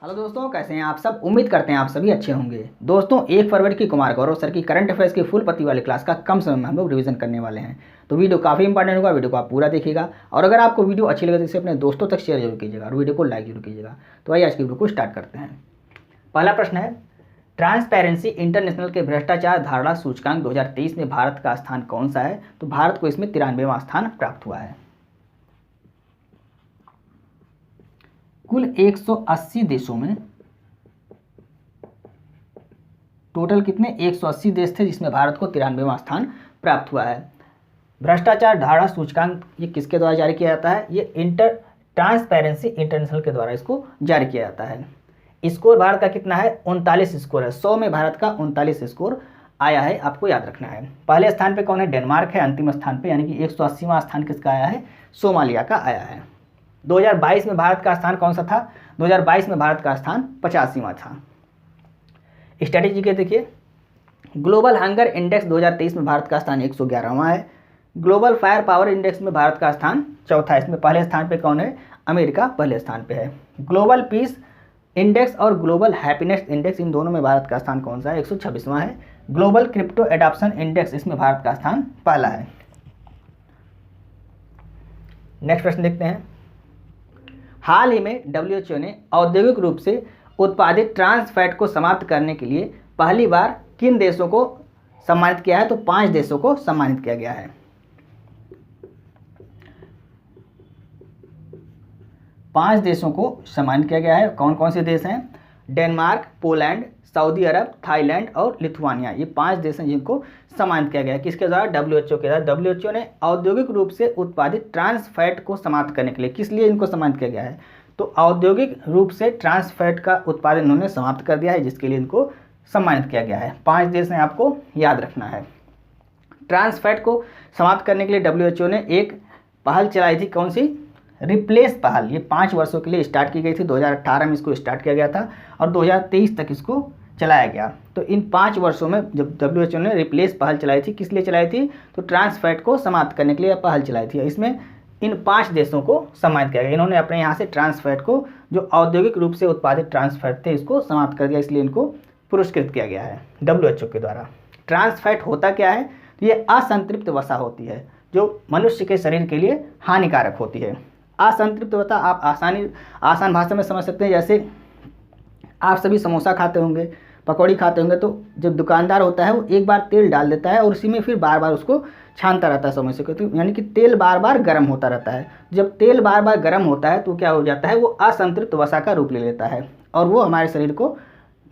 Hello दोस्तों, कैसे हैं आप सब। उम्मीद करते हैं आप सभी अच्छे होंगे। दोस्तों 1 फरवरी की कुमार गौरव सर की करंट अफेयर्स की फुल पत्ती वाली क्लास का कम समय में हम लोग रिवीजन करने वाले हैं। तो वीडियो काफ़ी इंपॉर्टेंट होगा, वीडियो को आप पूरा देखिएगा और अगर आपको वीडियो अच्छी लगे तो इसे अपने दोस्तों तक शेयर जरूर कीजिएगा और वीडियो को लाइक जरूर कीजिएगा। तो आइए आज की वीडियो को स्टार्ट करते हैं। पहला प्रश्न है, ट्रांसपेरेंसी इंटरनेशनल के भ्रष्टाचार धारणा सूचकांक 2023 में भारत का स्थान कौन सा है। तो भारत को इसमें 93वां स्थान प्राप्त हुआ है। कुल 180 देशों में टोटल कितने 180 देश थे जिसमें भारत को 93वां स्थान प्राप्त हुआ है। भ्रष्टाचार धारणा सूचकांक ये किसके द्वारा जारी किया जाता है। ये ट्रांसपेरेंसी इंटरनेशनल के द्वारा इसको जारी किया जाता है। स्कोर भारत का कितना है, 39 स्कोर है। 100 में भारत का 39 स्कोर आया है, आपको याद रखना है। पहले स्थान पे कौन है, डेनमार्क है। अंतिम स्थान पे यानी कि 180वां स्थान किसका आया है, सोमालिया का आया है। 2022 में भारत का स्थान कौन सा था, 2022 में भारत का स्थान 85वां था। स्ट्रेटेजी के देखिए, ग्लोबल हंगर इंडेक्स 2023 में भारत का स्थान 111वां है। ग्लोबल फायर पावर इंडेक्स में भारत का स्थान चौथा है। इसमें पहले स्थान पे कौन है, अमेरिका पहले स्थान पे है। ग्लोबल पीस इंडेक्स और ग्लोबल हैप्पीनेस इंडेक्स इन दोनों में भारत का स्थान कौन सा है, 126वां है। ग्लोबल क्रिप्टो एडॉप्शन इंडेक्स इसमें भारत का स्थान पहला है। नेक्स्ट प्रश्न देखते हैं। हाल ही में डब्ल्यूएचओ ने औद्योगिक रूप से उत्पादित ट्रांस फैट को समाप्त करने के लिए पहली बार किन देशों को सम्मानित किया है। तो 5 देशों को सम्मानित किया गया है। 5 देशों को सम्मानित किया गया है। कौन कौन से देश हैं, डेनमार्क, पोलैंड, सऊदी अरब, थाईलैंड और लिथुआनिया। ये 5 देश हैं जिनको सम्मानित किया गया है। किसके द्वारा, डब्ल्यूएचओ के द्वारा। डब्ल्यूएचओ ने औद्योगिक रूप से उत्पादित ट्रांस फैट को समाप्त करने के लिए किस लिए इनको सम्मानित किया गया है। तो औद्योगिक रूप से ट्रांस फैट का उत्पादन उन्होंने समाप्त कर दिया है, जिसके लिए इनको सम्मानित किया गया है। 5 देश हैं, आपको याद रखना है। ट्रांस फैट को समाप्त करने के लिए डब्ल्यूएचओ ने एक पहल चलाई थी, कौन सी, रिप्लेस पहल। ये 5 वर्षों के लिए स्टार्ट की गई थी। 2018 में इसको स्टार्ट किया गया था और 2023 तक इसको चलाया गया। तो इन 5 वर्षों में जब डब्ल्यूएचओ ने रिप्लेस पहल चलाई थी, किस लिए चलाई थी, तो ट्रांस फैट को समाप्त करने के लिए पहल चलाई थी। इसमें इन 5 देशों को सम्मानित किया गया। इन्होंने अपने यहाँ से ट्रांस फैट को, जो औद्योगिक रूप से उत्पादित ट्रांस फैट थे, इसको समाप्त कर दिया, इसलिए इनको पुरस्कृत किया गया है डब्ल्यूएचओ के द्वारा। ट्रांस फैट होता क्या है, तो ये असंतृप्त वसा होती है जो मनुष्य के शरीर के लिए हानिकारक होती है। असंतृप्त वसा आप आसान भाषा में समझ सकते हैं। जैसे आप सभी समोसा खाते होंगे, पकौड़ी खाते होंगे, तो जब दुकानदार होता है वो एक बार तेल डाल देता है और उसी में फिर बार बार उसको छानता रहता है समोसे को। तो यानी कि तेल बार बार गर्म होता रहता है। जब तेल बार बार गर्म होता है तो क्या हो जाता है, वो असंतृप्त वसा का रूप ले लेता है और वो हमारे शरीर को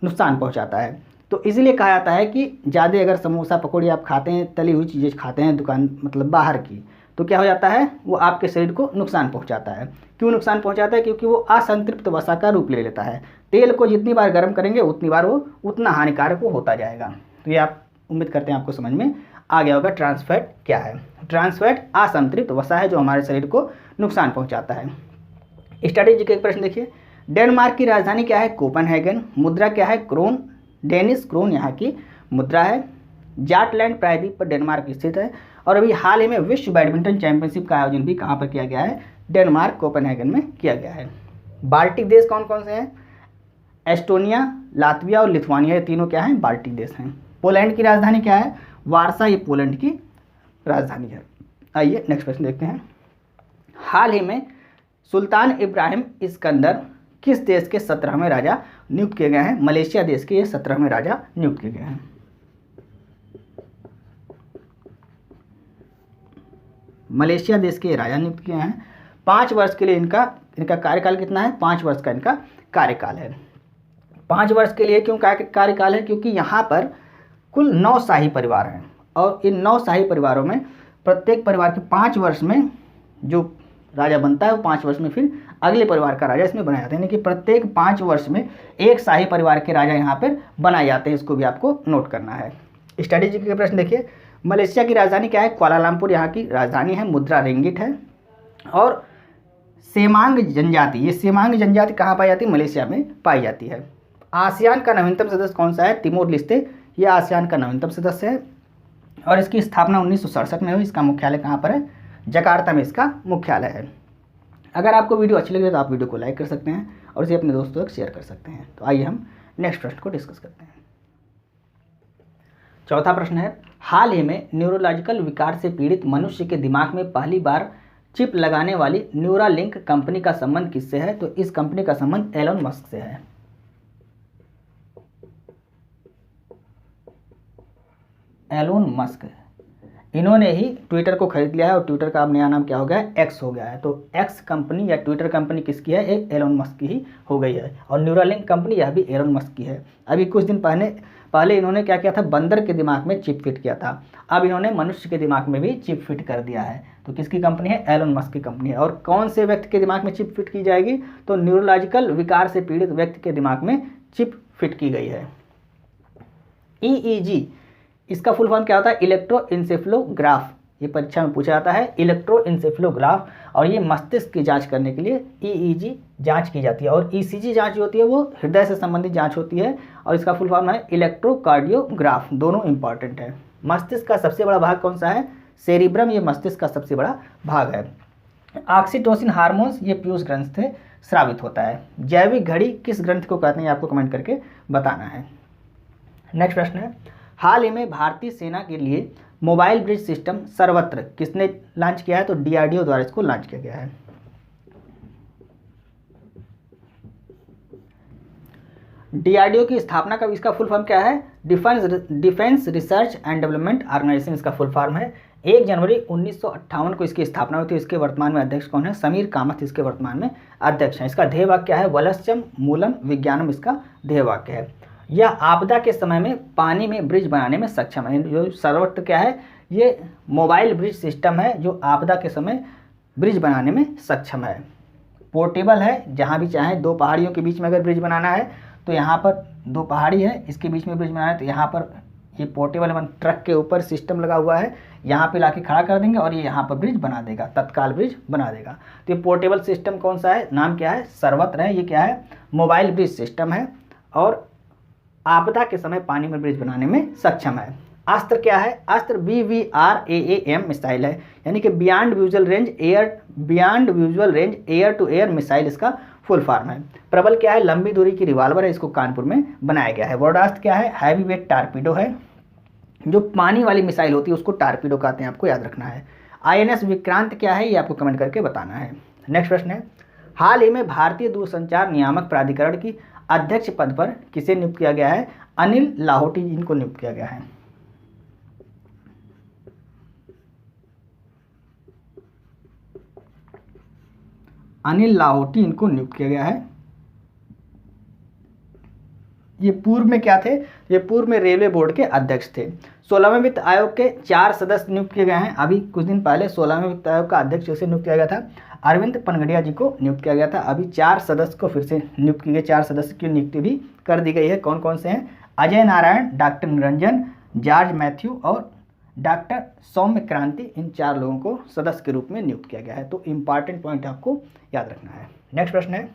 नुकसान पहुंचाता है। तो इसीलिए कहा जाता है कि ज़्यादा अगर समोसा पकौड़ी आप खाते हैं, तली हुई चीज़ें खाते हैं दुकान मतलब बाहर की, तो क्या हो जाता है, वो आपके शरीर को नुकसान पहुंचाता है। क्यों नुकसान पहुंचाता है, क्योंकि वो असंतृप्त वसा का रूप ले लेता है। तेल को जितनी बार गर्म करेंगे उतनी बार वो उतना हानिकारक वो होता जाएगा। तो ये आप उम्मीद करते हैं आपको समझ में आ गया होगा ट्रांस फैट क्या है। ट्रांस फैट असंतृप्त वसा है जो हमारे शरीर को नुकसान पहुंचाता है। स्ट्रैटेजी के एक प्रश्न देखिए, डेनमार्क की राजधानी क्या है, कोपेनहेगन। मुद्रा क्या है, क्रोन। डेनिश क्रोन यहाँ की मुद्रा है। जाटलैंड प्रायद्वीप पर डेनमार्क स्थित है। और अभी हाल ही में विश्व बैडमिंटन चैंपियनशिप का आयोजन भी कहाँ पर किया गया है, डेनमार्क कोपेनहेगन में किया गया है। बाल्टिक देश कौन कौन से हैं, एस्टोनिया, लातविया और लिथुआनिया, ये तीनों क्या हैं, बाल्टिक देश हैं। पोलैंड की राजधानी क्या है, वारसा, ये पोलैंड की राजधानी है। आइए नेक्स्ट प्रश्न देखते हैं। हाल ही में सुल्तान इब्राहिम इस्कंदर किस देश के 17वें राजा नियुक्त किए गए हैं। मलेशिया देश के ये 17वें राजा नियुक्त किए गए हैं। मलेशिया देश के राजा नियुक्त किए हैं। 5 वर्ष के लिए इनका कार्यकाल कितना है, 5 वर्ष का इनका कार्यकाल है। 5 वर्ष के लिए क्यों कार्यकाल है, क्योंकि यहाँ पर कुल 9 शाही परिवार हैं और इन 9 शाही परिवारों में प्रत्येक परिवार के 5 वर्ष में जो राजा बनता है वो 5 वर्ष में फिर अगले परिवार का राजा इसमें बनाया जाता है। यानी कि प्रत्येक 5 वर्ष में एक शाही परिवार के राजा यहाँ पर बनाए जाते हैं। इसको भी आपको नोट करना है। स्ट्रैटेजी के प्रश्न देखिए, मलेशिया की राजधानी क्या है, कुआलालंपुर यहाँ की राजधानी है। मुद्रा रिंगिट है। और सेमांग जनजाति, ये सेमांग जनजाति कहाँ पाई जाती है, मलेशिया में पाई जाती है। आसियान का नवीनतम सदस्य कौन सा है, तिमोर लेस्ते, ये आसियान का नवीनतम सदस्य है और इसकी स्थापना 1967 में हुई। इसका मुख्यालय कहाँ पर है, जकार्ता में इसका मुख्यालय है। अगर आपको वीडियो अच्छी लगे तो आप वीडियो को लाइक कर सकते हैं और इसे अपने दोस्तों तक शेयर कर सकते हैं। तो आइए हम नेक्स्ट प्रश्न को डिस्कस करते हैं। चौथा प्रश्न है, हाल ही में न्यूरोलॉजिकल विकार से पीड़ित मनुष्य के दिमाग में पहली बार चिप लगाने वाली न्यूरालिंक कंपनी का संबंध किससे है? तो इस कंपनी का संबंध एलन मस्क से है। एलोन मस्क, इन्होंने ही ट्विटर को खरीद लिया है और ट्विटर का अब नया नाम क्या हो गया है? एक्स हो गया है। तो एक्स कंपनी या ट्विटर कंपनी किसकी है? एक एलोन मस्क की ही हो गई है। और न्यूरालिंक कंपनी यह भी एलोन मस्क की है। अभी कुछ दिन पहले इन्होंने क्या किया था? बंदर के दिमाग में चिप फिट किया था। अब इन्होंने मनुष्य के दिमाग में भी चिप फिट कर दिया है। तो किसकी कंपनी है? एलोन मस्क की कंपनी है। और कौन से व्यक्ति के दिमाग में चिप फिट की जाएगी? तो न्यूरोलॉजिकल विकार से पीड़ित व्यक्ति के दिमाग में चिप फिट की गई है। EEG, इसका फुल फॉर्म क्या होता है? इलेक्ट्रोइंसेफ्लोग्राफ। ये परीक्षा में पूछा जाता है, इलेक्ट्रोइंसेफ्लोग्राफ। और ये मस्तिष्क की जांच करने के लिए EEG जांच की जाती है। और ECG जांच जो होती है वो हृदय से संबंधित जांच होती है और इसका फुल फॉर्म है इलेक्ट्रोकार्डियोग्राफ। दोनों इंपॉर्टेंट है। मस्तिष्क का सबसे बड़ा भाग कौन सा है? सेरिब्रम। ये मस्तिष्क का सबसे बड़ा भाग है। ऑक्सीटोसिन हार्मोन्स ये पीयूष ग्रंथि से स्रावित होता है। जैविक घड़ी किस ग्रंथि को कहते हैं? आपको कमेंट करके बताना है। नेक्स्ट प्रश्न है, हाल ही में भारतीय सेना के लिए मोबाइल ब्रिज सिस्टम सर्वत्र किसने लॉन्च किया है? तो DRDO द्वारा इसको लॉन्च किया गया है। DRDO की स्थापना का इसका फुल फॉर्म क्या है? Defence research and development organisation इसका फुल फॉर्म है। 1 जनवरी 1958 को इसकी स्थापना हुई थी। इसके वर्तमान में अध्यक्ष कौन है? समीर कामत इसके वर्तमान में अध्यक्ष हैं। इसका ध्येय वाक्य क्या है? वलस्यम मूलम विज्ञानम इसका ध्येय वाक्य है। यह आपदा के समय में पानी में ब्रिज बनाने में सक्षम है। जो सर्वत्र क्या है? ये मोबाइल ब्रिज सिस्टम है जो आपदा के समय ब्रिज बनाने में सक्षम है। पोर्टेबल है, जहाँ भी चाहे दो पहाड़ियों के बीच में अगर ब्रिज बनाना है तो यहाँ पर दो पहाड़ी है, इसके बीच में ब्रिज बनाना है तो यहाँ पर ये पोर्टेबल ट्रक के ऊपर सिस्टम लगा हुआ है, यहाँ पे लाके खड़ा कर देंगे और ये यहाँ पर ब्रिज बना देगा, तत्काल ब्रिज बना देगा। तो ये पोर्टेबल सिस्टम कौन सा है? नाम क्या है? सर्वत्र है। ये क्या है? मोबाइल ब्रिज सिस्टम है और आपदा के समय पानी में ब्रिज बनाने में सक्षम है। अस्त्र क्या है? अस्त्र BVRAAM मिसाइल है, यानी कि beyond visual range air to air missile इसका फुल फॉर्म है। प्रबल क्या है? लंबी दूरी की रिवाल्वर है, इसको कानपुर में बनाया गया है। वर्डास्त्र क्या है? हैवी वेट टारपीडो है। जो पानी वाली मिसाइल होती है उसको टारपीडो कहते हैं, आपको याद रखना है। INS विक्रांत क्या है? ये आपको कमेंट करके बताना है। नेक्स्ट प्रश्न है, हाल ही में भारतीय दूरसंचार नियामक प्राधिकरण की अध्यक्ष पद पर किसे नियुक्त किया गया है? अनिल लाहोटी इनको नियुक्त किया गया है। अनिल लाहोटी इनको नियुक्त किया गया है। ये पूर्व में क्या थे? ये पूर्व में रेलवे बोर्ड के अध्यक्ष थे। 16वें वित्त आयोग के 4 सदस्य नियुक्त किए गए हैं। अभी कुछ दिन पहले 16वें वित्त आयोग का अध्यक्ष से नियुक्त किया गया था, अरविंद पनगड़िया जी को नियुक्त किया गया था। अभी 4 सदस्य को फिर से नियुक्त किए गए, 4 सदस्य की नियुक्ति भी कर दी गई है। कौन कौन से हैं? Ajay Narayan, doctor Niranjan, George Matthew और डॉक्टर सौम्य क्रांति, इन 4 लोगों को सदस्य के रूप में नियुक्त किया गया है। तो इंपॉर्टेंट पॉइंट आपको याद रखना है। नेक्स्ट प्रश्न है,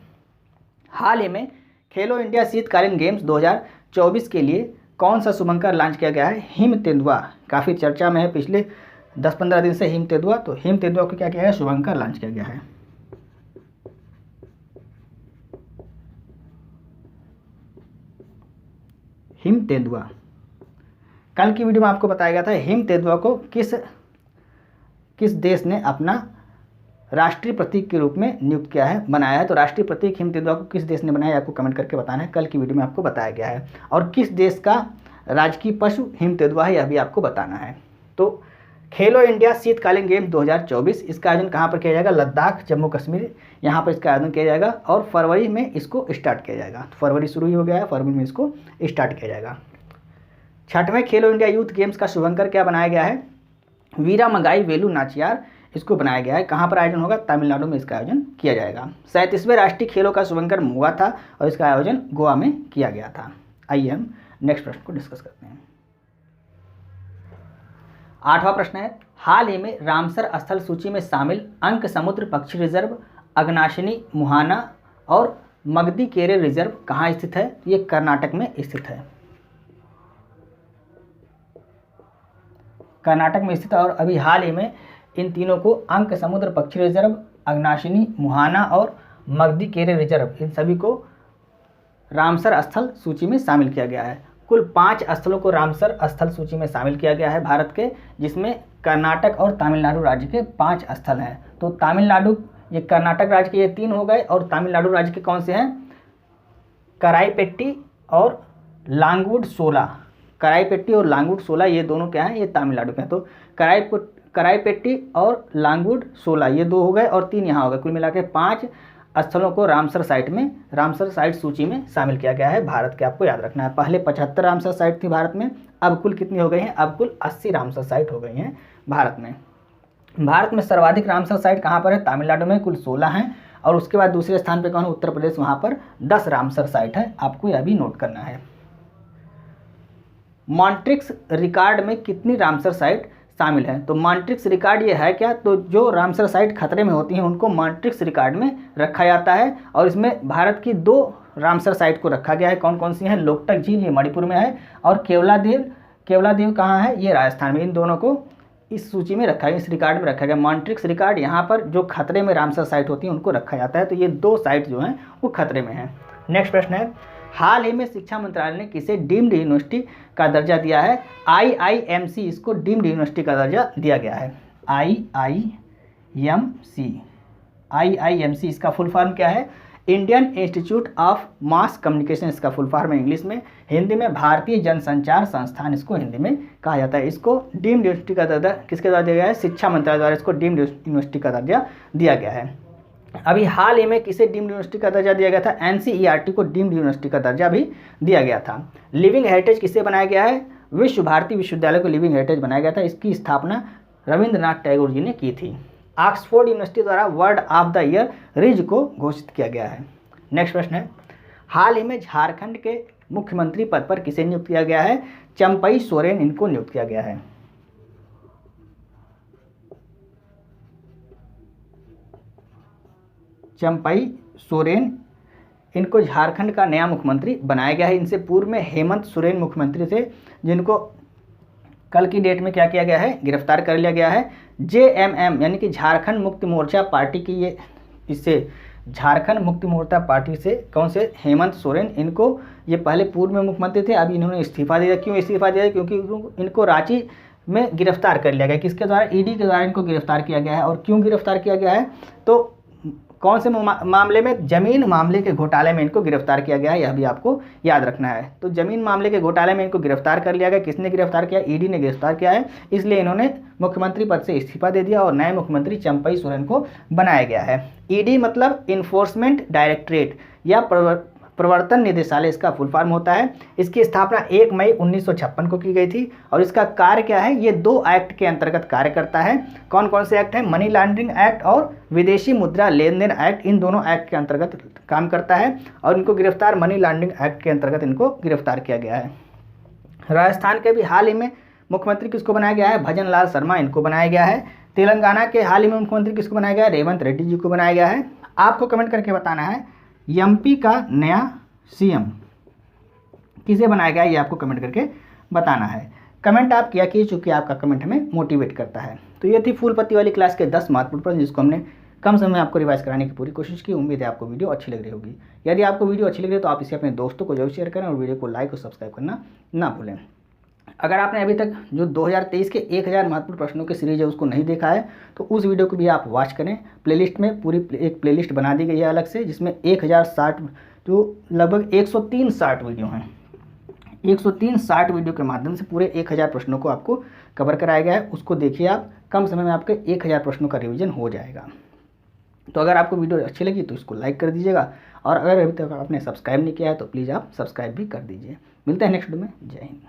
हाल ही में खेलो इंडिया शीतकालीन गेम्स 2024 के लिए कौन सा शुभंकर लॉन्च किया गया है? हिम तेंदुआ काफ़ी चर्चा में है पिछले 10-15 दिन से। हिम तेंदुआ, तो हिम तेंदुआ को क्या किया गया है? शुभंकर लॉन्च किया गया है। हिम तेंदुआ, कल की वीडियो में आपको बताया गया था हिम तेंदुआ को किस देश ने अपना राष्ट्रीय प्रतीक के रूप में नियुक्त किया है, बनाया है। तो राष्ट्रीय प्रतीक हिम तेंदुआ को किस देश ने बनाया है आपको कमेंट करके बताना है। कल की वीडियो में आपको बताया गया है। और किस देश का राजकीय पशु हिम तेंदुआ है यह भी आपको बताना है। तो खेलो इंडिया शीतकालीन गेम 2024 इसका आयोजन कहाँ पर किया जाएगा? लद्दाख, जम्मू कश्मीर, यहाँ पर इसका आयोजन किया जाएगा और फरवरी में इसको स्टार्ट किया जाएगा। तो फरवरी शुरू ही हो गया है, फरवरी में इसको स्टार्ट किया जाएगा। 6वें खेलो इंडिया यूथ गेम्स का शुभंकर क्या बनाया गया है? वीरा मंगाई वेलू नाचियार इसको बनाया गया है। कहाँ पर आयोजन होगा? तमिलनाडु में इसका आयोजन किया जाएगा। 37वें राष्ट्रीय खेलों का शुभंकर हुआ था और इसका आयोजन गोवा में किया गया था। आइए हम नेक्स्ट प्रश्न को डिस्कस करते हैं। 8वां प्रश्न है, हाल ही में रामसर स्थल सूची में शामिल अंक समुद्र पक्षी रिजर्व, अगनाशिनी मुहाना और मगदी-केरे रिजर्व कहाँ स्थित है? ये कर्नाटक में स्थित है। कर्नाटक में स्थित है और अभी हाल ही में इन तीनों को अंक समुद्र पक्षी रिजर्व, अगनाशिनी, मुहाना और मगदी-केरे रिजर्व, इन सभी को रामसर स्थल सूची में शामिल किया गया है। कुल 5 स्थलों को रामसर स्थल सूची में शामिल किया गया है भारत के, जिसमें कर्नाटक और तमिलनाडु राज्य के 5 स्थल हैं। तो तमिलनाडु, ये कर्नाटक राज्य के ये 3 हो गए, और तमिलनाडु राज्य के कौन से हैं? कराईपेट्टी और लांगवुड सोला। कराईपेट्टी और लांगवुड सोला ये दोनों क्या हैं? ये तमिलनाडु के हैं। तो कराईपेट्टी और लांगवुड सोला ये 2 हो गए और 3 यहाँ हो गए। कुल मिला के 5 स्थलों को रामसर साइट सूची में शामिल किया गया है भारत के। आपको याद रखना है, पहले 75 रामसर साइट थी भारत में, अब कुल कितनी हो गई हैं? अब कुल 80 रामसर साइट हो गई हैं भारत में। भारत में सर्वाधिक रामसर साइट कहाँ पर है? तमिलनाडु में कुल 16 हैं, और उसके बाद दूसरे स्थान पर कौन है? उत्तर प्रदेश, वहाँ पर 10 रामसर साइट है। आपको यह भी नोट करना है। मॉन्ट्रिक्स रिकॉर्ड में कितनी रामसर साइट शामिल है? तो मॉन्ट्रिक्स रिकॉर्ड ये है क्या? तो जो रामसर साइट खतरे में होती हैं उनको मॉन्ट्रिक्स रिकॉर्ड में रखा जाता है, और इसमें भारत की 2 रामसर साइट को रखा गया है। कौन कौन सी हैं? लोकटक झील, ये मणिपुर में है, और केवलादेव कहाँ है? ये राजस्थान में। इन दोनों को इस सूची में रखा है, इस रिकॉर्ड में रखा गया। मॉन्ट्रिक्स रिकॉर्ड यहाँ पर जो खतरे में रामसर साइट होती हैं उनको रखा जाता है। तो ये 2 साइट जो हैं वो खतरे में हैं। नेक्स्ट प्रश्न है, हाल ही में शिक्षा मंत्रालय ने किसे डीम्ड यूनिवर्सिटी का दर्जा दिया है? IIMC, इसको डीम्ड यूनिवर्सिटी का दर्जा दिया गया है। IIMC, इसका फुल फॉर्म क्या है? Indian institute of mass communication, इसका फुल फॉर्म है इंग्लिश में। हिंदी में भारतीय जनसंचार संस्थान इसको हिंदी में कहा जाता है। इसको डीम्ड यूनिवर्सिटी का दर्जा किसके द्वारा दिया गया है? शिक्षा मंत्रालय द्वारा इसको डीम्ड यूनिवर्सिटी का दर्जा दिया गया है। अभी हाल ही में किसे डीम्ड यूनिवर्सिटी का दर्जा दिया गया था? NCERT को डीम्ड यूनिवर्सिटी का दर्जा भी दिया गया था। लिविंग हेरिटेज किसे बनाया गया है? विश्व भारती विश्वविद्यालय को लिविंग हेरिटेज बनाया गया था। इसकी स्थापना रविंद्रनाथ टैगोर जी ने की थी। ऑक्सफोर्ड यूनिवर्सिटी द्वारा word of the year ridge को घोषित किया गया है। नेक्स्ट प्रश्न है, हाल ही में झारखंड के मुख्यमंत्री पद पर किसे नियुक्त किया गया है? चंपई सोरेन, इनको नियुक्त किया गया है। चंपई सोरेन, इनको झारखंड का नया मुख्यमंत्री बनाया गया है। इनसे पूर्व में हेमंत सोरेन मुख्यमंत्री थे, जिनको कल की डेट में क्या किया गया है? गिरफ्तार कर लिया गया है। JMM यानी कि झारखंड मुक्ति मोर्चा पार्टी की ये, इससे झारखंड मुक्ति मोर्चा पार्टी से कौन से? हेमंत सोरेन, इनको ये पहले पूर्व में मुख्यमंत्री थे, अभी इन्होंने इस्तीफा दिया। क्यों इस्तीफा दिया? क्योंकि इनको रांची में गिरफ्तार कर लिया गया। किसके द्वारा? ED के द्वारा इनको गिरफ्तार किया गया है। और क्यों गिरफ्तार किया गया है? तो कौन से मामले में? जमीन मामले के घोटाले में इनको गिरफ्तार किया गया है, यह भी आपको याद रखना है। तो जमीन मामले के घोटाले में इनको गिरफ्तार कर लिया गया। किसने गिरफ्तार किया? ED ने गिरफ्तार किया है, इसलिए इन्होंने मुख्यमंत्री पद से इस्तीफा दे दिया और नए मुख्यमंत्री चंपई सोरेन को बनाया गया है। ED मतलब इन्फोर्समेंट डायरेक्टरेट या प्रवर्तन निदेशालय, इसका फुल फॉर्म होता है। इसकी स्थापना 1 मई 1956 को की गई थी, और इसका कार्य क्या है? ये 2 एक्ट के अंतर्गत कार्य करता है। कौन कौन से एक्ट हैं? मनी लॉन्ड्रिंग एक्ट और विदेशी मुद्रा लेन देन एक्ट, इन दोनों एक्ट के अंतर्गत काम करता है। और इनको गिरफ्तार मनी लॉन्ड्रिंग एक्ट के अंतर्गत इनको गिरफ्तार किया गया है। राजस्थान के भी हाल ही में मुख्यमंत्री किसको बनाया गया है? भजन लाल शर्मा, इनको बनाया गया है। तेलंगाना के हाल ही में मुख्यमंत्री किसको बनाया गया है? रेवंत रेड्डी जी को बनाया गया है। आपको कमेंट करके बताना है MP का नया CM किसे बनाया गया, ये आपको कमेंट करके बताना है। कमेंट आप किया कीजिए, चूँकि आपका कमेंट हमें मोटिवेट करता है। तो ये थी फूल पत्ती वाली क्लास के 10 महत्वपूर्ण प्रश्न, जिसको हमने कम समय में आपको रिवाइज कराने की पूरी कोशिश की। उम्मीद है आपको वीडियो अच्छी लग रही होगी। यदि आपको वीडियो अच्छी लग रही है तो आप इसे अपने दोस्तों को जरूर शेयर करें, और वीडियो को लाइक और सब्सक्राइब करना ना भूलें। अगर आपने अभी तक जो 2023 के 1000 महत्वपूर्ण प्रश्नों की सीरीज है उसको नहीं देखा है, तो उस वीडियो को भी आप वॉच करें। प्लेलिस्ट में पूरी एक प्लेलिस्ट बना दी गई है अलग से, जिसमें 1060 जो लगभग 103 शॉर्ट वीडियो हैं। 103 शॉर्ट वीडियो के माध्यम से पूरे 1000 प्रश्नों को आपको कवर कराया गया है। उसको देखिए आप, कम समय में आपके 1000 प्रश्नों का रिवीजन हो जाएगा। तो अगर आपको वीडियो अच्छी लगी तो इसको लाइक कर दीजिएगा, और अगर अभी तक आपने सब्सक्राइब नहीं किया है तो प्लीज़ आप सब्सक्राइब भी कर दीजिए। मिलते हैं नेक्स्ट वीडियो में। जय हिंद।